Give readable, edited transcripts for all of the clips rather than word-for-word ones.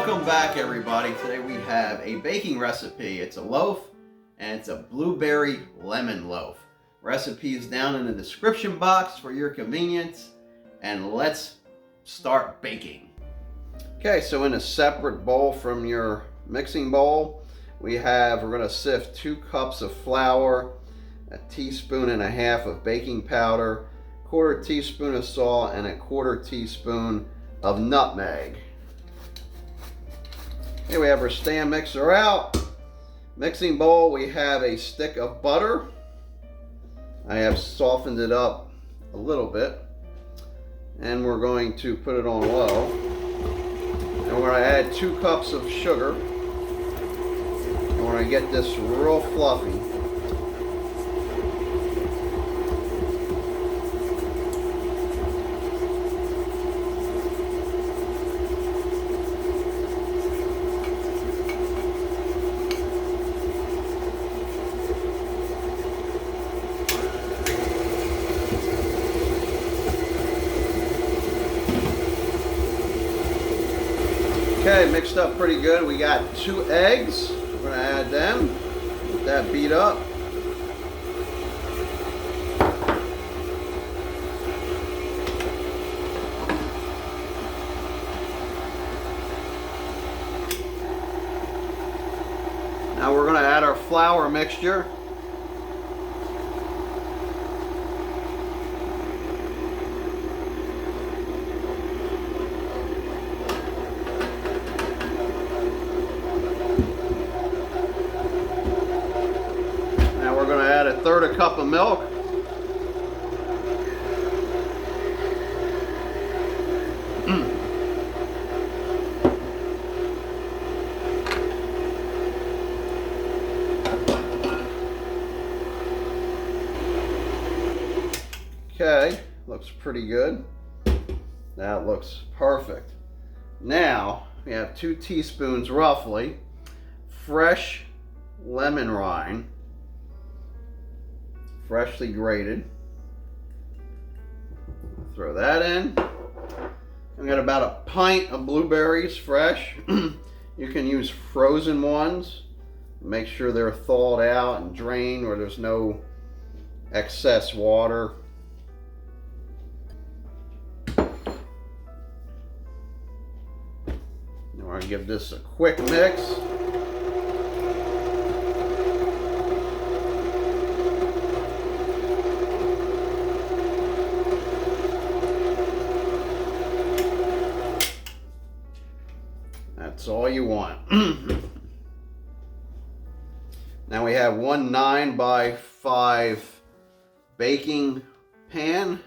Welcome back, everybody. Today we have a baking recipe. It's a loaf and it's a blueberry lemon loaf. Recipe is down in the description box for your convenience, and let's start baking. Okay, so in a separate bowl from your mixing bowl, we're going to sift 2 cups of flour, a teaspoon and a half of baking powder, 1/4 teaspoon of salt, and a 1/4 teaspoon of nutmeg. Here we have our stand mixer out. Mixing bowl, we have a stick of butter. I have softened it up a little bit, and we're going to put it on low. And we're going to add 2 cups of sugar. And we're going to get this real fluffy. Okay, mixed up pretty good. We got 2 eggs. We're going to add them. Get that beat up. Now we're going to add our flour mixture. We're going to add 1/3 cup of milk. Okay, looks pretty good. That looks perfect. Now we have 2 teaspoons roughly fresh lemon rind, freshly grated. Throw that in. I've got about a pint of blueberries fresh. You can use frozen ones. Make sure they're thawed out and drained where there's no excess water. Now we're going to give this a quick mix. That's all you want. Now we have 1 9x5 baking pan.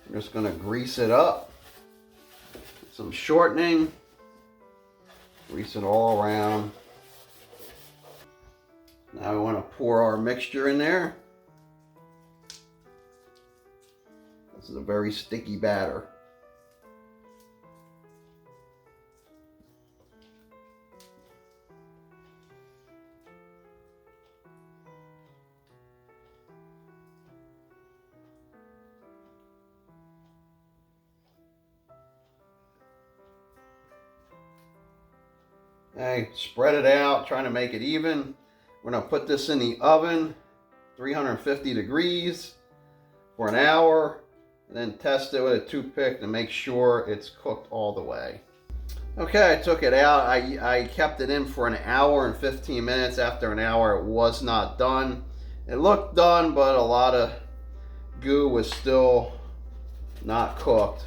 I'm just going to grease it up. Some shortening. Grease it all around. Now we want to pour our mixture in there. This is a very sticky batter. Okay, spread it out, trying to make it even. We're going to put this in the oven, 350 degrees for an hour, and then test it with a toothpick to make sure it's cooked all the way. Okay, I took it out. I kept it in for an hour and 15 minutes. After an hour, it was not done. It looked done, but a lot of goo was still not cooked.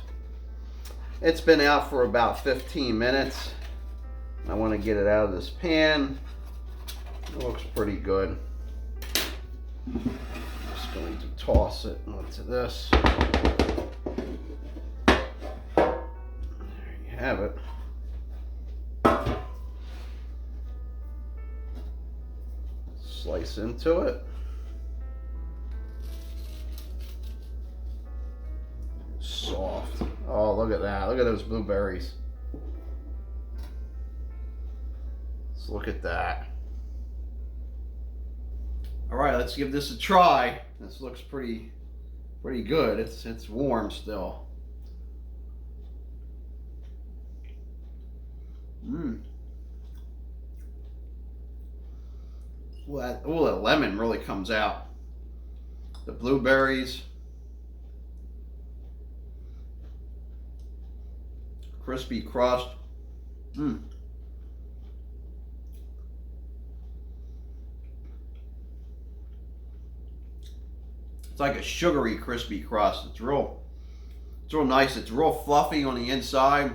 It's been out for about 15 minutes. I want to get it out of this pan. It looks pretty good. I'm just going to toss it onto this. There you have it. Slice into it. Soft. Oh, look at that. Look at those blueberries. Look at that. All right, let's give this a try. This looks pretty good. It's warm still. Mmm. Ooh, the lemon really comes out. The blueberries. Crispy crust. Mmm. It's like a sugary crispy crust. It's real nice. It's real fluffy on the inside.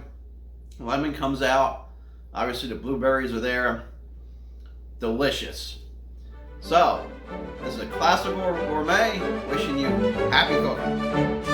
The lemon comes out. Obviously the blueberries are there. Delicious. So, this is a classical gourmet wishing you happy cooking.